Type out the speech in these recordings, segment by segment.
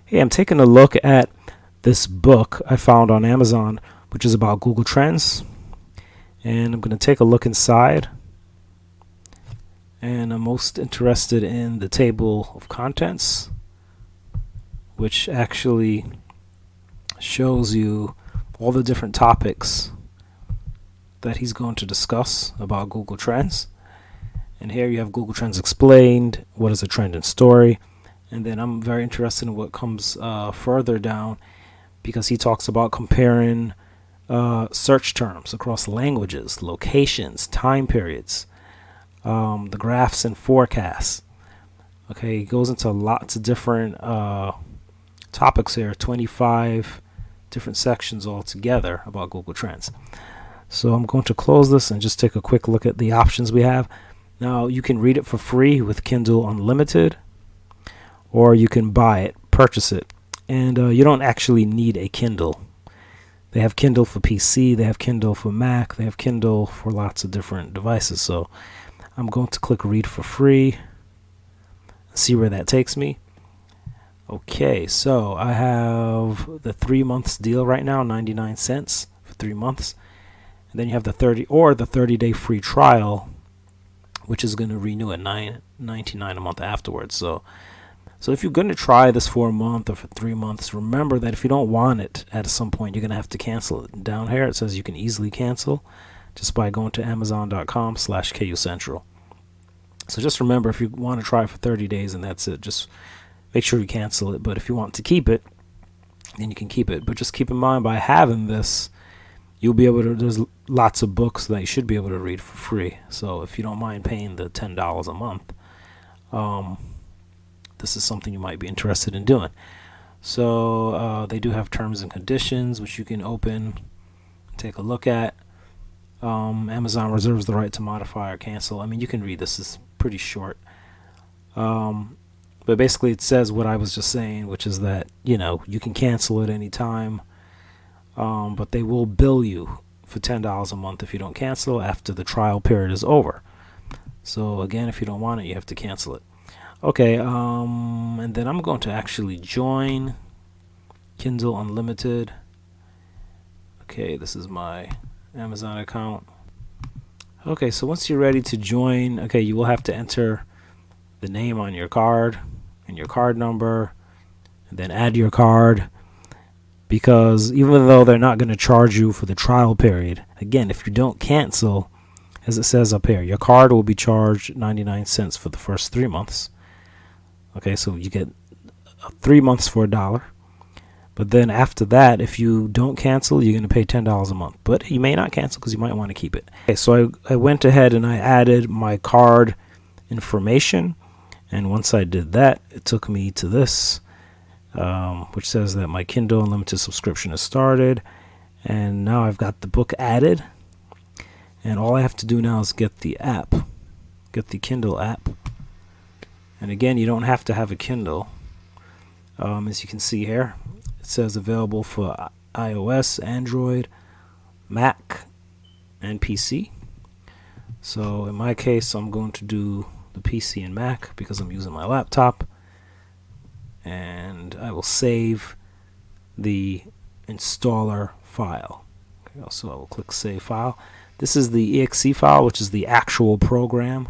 Hey, I'm taking a look at this book I found on Amazon, which is about Google Trends. And I'm going to take a look inside. And I'm most interested in the table of contents, which actually shows you all the different topics that he's going to discuss about Google Trends. And here you have Google Trends explained, what is a trend and story. And then I'm very interested in what comes further down, because he talks about comparing search terms across languages, locations, time periods, the graphs and forecasts. Okay, he goes into lots of different topics here, 25 different sections altogether about Google Trends. So I'm going to close this and just take a quick look at the options we have. Now, you can read it for free with Kindle Unlimited, or you can buy it, purchase it. And you don't actually need a Kindle. They have Kindle for PC, they have Kindle for Mac, they have Kindle for lots of different devices. So I'm going to click read for free, see where that takes me. Okay, so I have the 3 months deal right now, 99 cents for 3 months. And then you have the 30-day free trial, which is going to renew at $9.99 a month afterwards. So if you're going to try this for a month or for 3 months, remember that if you don't want it at some point, you're going to have to cancel it. Down here it says you can easily cancel just by going to amazon.com/KUCentral. So just remember, if you want to try it for 30 days and that's it, just make sure you cancel it. But if you want to keep it, then you can keep it. But just keep in mind, by having this, you'll be able to, there's lots of books that you should be able to read for free. So if you don't mind paying the $10 a month, this is something you might be interested in doing. So they do have terms and conditions, which you can open, take a look at. Amazon reserves the right to modify or cancel. I mean, you can read this. It's pretty short. But basically it says what I was just saying, which is that, you can cancel at any time. But they will bill you for $10 a month if you don't cancel after the trial period is over. So again, if you don't want it, you have to cancel it. Okay, and then I'm going to actually join Kindle Unlimited. Okay, this is my Amazon account. Okay, so once you're ready to join, okay, you will have to enter the name on your card and your card number, and then add your card, because even though they're not going to charge you for the trial period, again, if you don't cancel, as it says up here, your card will be charged 99 cents for the first 3 months. Okay, so you get 3 months for $1. But then after that, if you don't cancel, you're going to pay $10 a month. But you may not cancel because you might want to keep it. Okay, so I went ahead and I added my card information. And once I did that, it took me to this, which says that my Kindle Unlimited subscription has started. And now I've got the book added. And all I have to do now is get the app, get the Kindle app. And again, you don't have to have a Kindle. As you can see here, it says available for iOS, Android, Mac, and PC. So in my case, I'm going to do the PC and Mac because I'm using my laptop. And I will save the installer file. Okay, so I will click Save File. This is the exe file, which is the actual program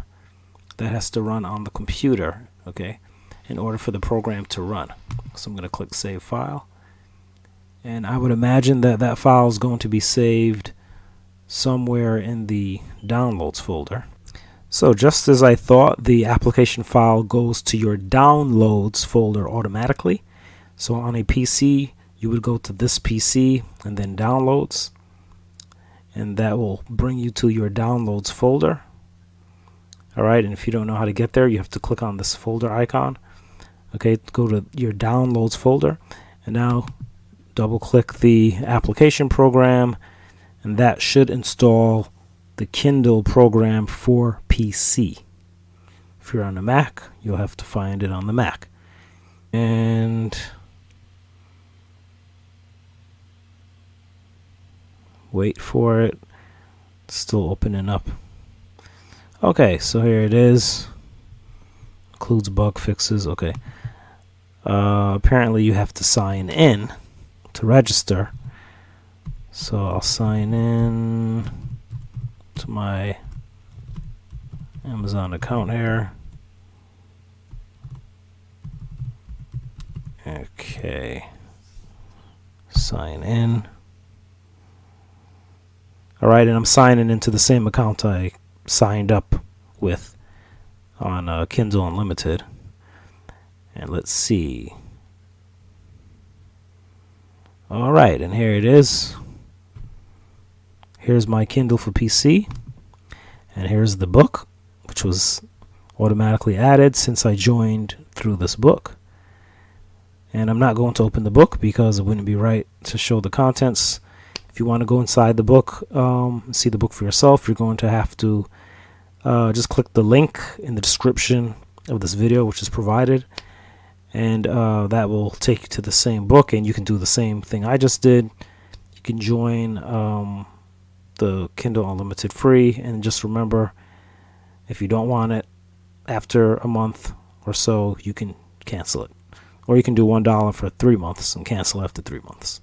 that has to run on the computer, okay, in order for the program to run. So I'm going to click Save File. And I would imagine that that file is going to be saved somewhere in the Downloads folder. So just as I thought, the application file goes to your Downloads folder automatically. So on a PC, you would go to this PC and then Downloads. And that will bring you to your Downloads folder. Alright, and if you don't know how to get there, you have to click on this folder icon. Okay, go to your Downloads folder, and now double click the application program, and that should install the Kindle program for PC. If you're on a Mac, you'll have to find it on the Mac. And wait for it. It's still opening up. Okay, so here it is. Includes bug fixes. Okay. Apparently you have to sign in to register. So I'll sign in to my Amazon account here. Okay. Sign in. Alright, and I'm signing into the same account I signed up with on Kindle Unlimited. And let's see. Alright, and here it is. Here's my Kindle for PC. And here's the book, which was automatically added since I joined through this book. And I'm not going to open the book because it wouldn't be right to show the contents. If you want to go inside the book, see the book for yourself, you're going to have to just click the link in the description of this video, which is provided. And that will take you to the same book, and you can do the same thing I just did. You can join the Kindle Unlimited free, and just remember, if you don't want it after a month or so, you can cancel it. Or you can do $1 for 3 months and cancel after 3 months.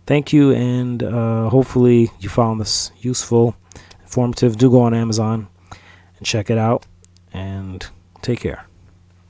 Thank you, and hopefully you found this useful, informative. Do go on Amazon and check it out, and take care.